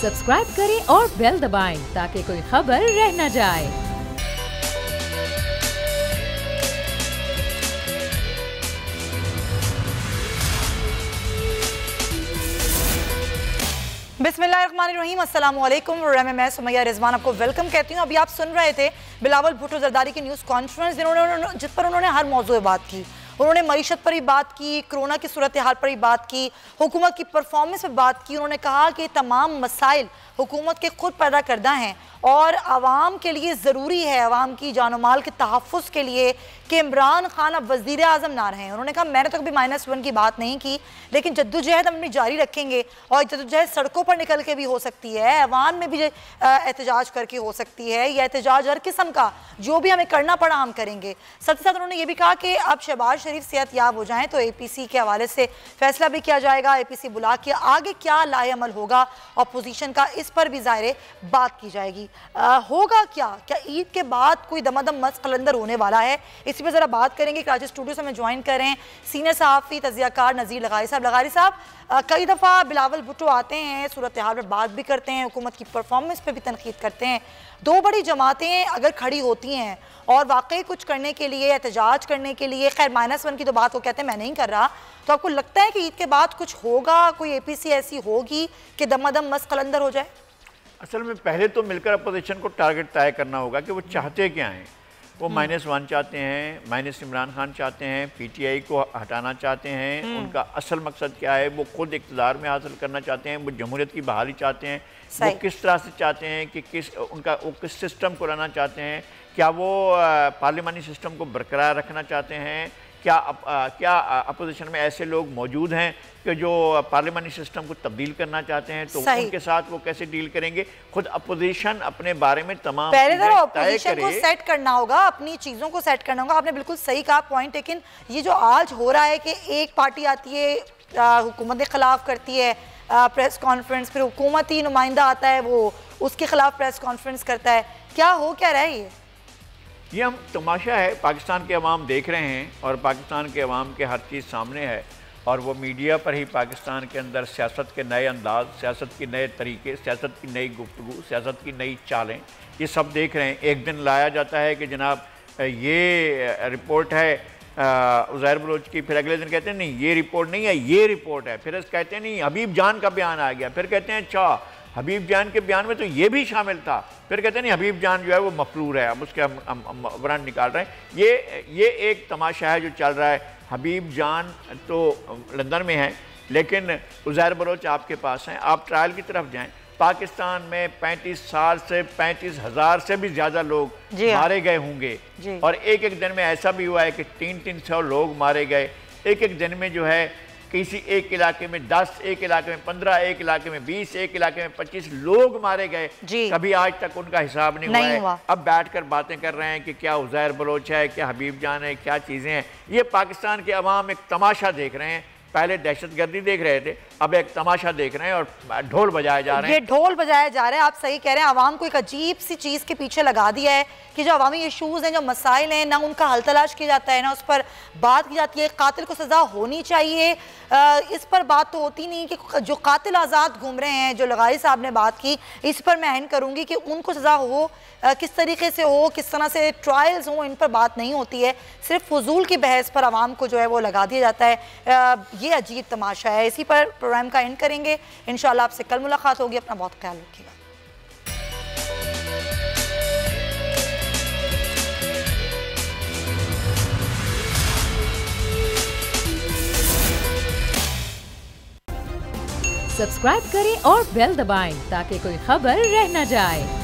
Subscribe करें और bell दबाएं ताकि कोई खबर रह न जाए। बिस्मिल्लाहिर्रहमानिर्रहीम, अस्सलाम वालेकुम। मैं सुमैया रिजवान आपको वेलकम कहती हूँ। अभी आप सुन रहे थे बिलावल भुट्टो जरदारी की न्यूज़ कॉन्फ्रेंस, जिस पर उन्होंने हर मौजूद बात की। उन्होंने मईशत पर ही बात की, कोरोना की सूरत हाल पर ही बात की, हुकूमत की परफॉर्मेंस पर बात की। उन्होंने कहा कि तमाम मसाइल हुकूमत के खुद पैदा करदा हैं और आवाम के लिए ज़रूरी है, आवाम की जान माल के तहफ़्फ़ुज़ के लिए, कि इमरान खान अब वज़ीर आज़म ना रहें। उन्होंने कहा मैंने तो कभी -1 की बात नहीं की, लेकिन जद्दोजहद हम अपनी जारी रखेंगे और जद्दोजहद सड़कों पर निकल के भी हो सकती है, ऐवान में भी एहतजाज करके हो सकती है, या एहतजाज हर किस्म का जो भी हमें करना पड़ा हम करेंगे। साथ ही साथ उन्होंने ये भी कहा कि अब शहबाज शरीफ सेहत याब हो जाएँ तो APC के हवाले से फैसला भी किया जाएगा, APC बुला के आगे क्या लाएअमल होगा अपोजिशन का, इस पर भी ज़ाहिर बात की जाएगी। होगा क्या ईद के बाद कोई दमादम मस्त कलंदर होने वाला है, इसी पर ज़रा बात करेंगे। कराची स्टूडियो से हमें ज्वाइन करें सीनियर सहाफ़ी तज़कियाकार नज़ीर लगारी साहब। लगारी साहब, कई दफ़ा बिलावल भुट्टो आते हैं, सूरत हाल पर बात भी करते हैं, हुकूमत की परफॉर्मेंस पर भी तनकीद करते हैं। दो बड़ी जमातें अगर खड़ी होती हैं और वाकई कुछ करने के लिए, एहतजाज करने के लिए, खैर -1 की तो बात वो कहते हैं मैं नहीं कर रहा, तो आपको लगता है कि ईद के बाद कुछ होगा, कोई APC ऐसी होगी कि दमादम मस्त कलंदर हो जाए? असल में पहले तो मिलकर अपोजिशन को टारगेट तय करना होगा कि वो चाहते क्या हैं। वो -1 चाहते हैं, माइनस इमरान खान चाहते हैं, PTI को हटाना चाहते हैं, उनका असल मकसद क्या है, वो खुद इक़्तिदार में हासिल करना चाहते हैं, वो जमहूरियत की बहाली चाहते हैं, वो किस तरह से चाहते हैं कि वो किस सिस्टम को लाना चाहते हैं, क्या वो पार्लिमानी सिस्टम को बरकरार रखना चाहते हैं, क्या अपोजिशन में ऐसे लोग मौजूद हैं कि जो पार्लिमानी सिस्टम को तब्दील करना चाहते हैं, तो उनके साथ वो कैसे डील करेंगे। खुद अपोजिशन अपने बारे में तमाम पहले तो अपोजिशन को सेट करना होगा, अपनी चीज़ों को सेट करना होगा। आपने बिल्कुल सही कहा पॉइंट, लेकिन ये जो आज हो रहा है कि एक पार्टी आती है, हुकूमत के खिलाफ करती है प्रेस कॉन्फ्रेंस, फिर हुकूमती नुमाइंदा आता है, वो उसके खिलाफ प्रेस कॉन्फ्रेंस करता है, क्या हो क्या रहा है ये हम तमाशा है। पाकिस्तान के अवाम देख रहे हैं और पाकिस्तान के अवाम के हर चीज़ सामने है, और वो मीडिया पर ही पाकिस्तान के अंदर सियासत के नए अंदाज, सियासत के नए तरीके, सियासत की नई गुफ्तगू, सियासत की नई चालें, ये सब देख रहे हैं। एक दिन लाया जाता है कि जनाब ये रिपोर्ट है उज़ैर बलोच की, फिर अगले दिन कहते हैं नहीं ये रिपोर्ट नहीं है, ये रिपोर्ट है, फिर कहते हैं नहीं हबीब जान का बयान आ गया, फिर कहते हैं अच्छा हबीब जान के बयान में तो ये भी शामिल था, फिर कहते हैं नहीं हबीब जान जो है वो मफरूर है, अब उसके हम वरान निकाल रहे हैं। ये एक तमाशा है जो चल रहा है। हबीब जान तो लंदन में है, लेकिन उज़ैर बलोच आपके पास हैं। आप ट्रायल की तरफ जाएं, पाकिस्तान में 35 साल से 35,000 से भी ज़्यादा लोग मारे गए होंगे, और एक एक दिन में ऐसा भी हुआ है कि 300 लोग मारे गए। एक एक दिन में जो है किसी एक इलाके में 10, एक इलाके में 15, एक इलाके में 20, एक इलाके में 25 लोग मारे गए। कभी आज तक उनका हिसाब नहीं हुआ है। अब बैठकर बातें कर रहे हैं कि क्या उज़ैर बलोच है, क्या हबीब जान है, क्या चीज़ें हैं। ये पाकिस्तान के अवाम एक तमाशा देख रहे हैं। पहले दहशतगर्दी देख रहे थे, अब एक तमाशा देख रहे हैं और ढोल बजाए जा रहे हैं। ये ढोल बजाए जा रहे हैं, आप सही कह रहे हैं। आवाम को एक अजीब सी चीज़ के पीछे लगा दिया है कि जो अवामी इशूज़ हैं, जो मसाइल हैं, ना उनका हल तलाश किया जाता है, ना उस पर बात की जाती है। कातिल को सज़ा होनी चाहिए, इस पर बात तो होती नहीं कि जो कातिल आज़ाद घूम रहे हैं, जो लगारी साहब ने बात की, इस पर मैं एंड करूँगी कि उनको सज़ा हो, किस तरीके से हो, किस तरह से ट्रायल्स हों, इन पर बात नहीं होती है। सिर्फ फजूल की बहस पर आवाम को जो है वो लगा दिया जाता है। ये अजीब तमाशा है। इसी पर प्रोग्राम का एंड करेंगे। इंशाल्लाह आपसे कल मुलाकात होगी। अपना बहुत ख्याल रखिएगा। सब्सक्राइब करें और बेल दबाएं ताकि कोई खबर रह न जाए।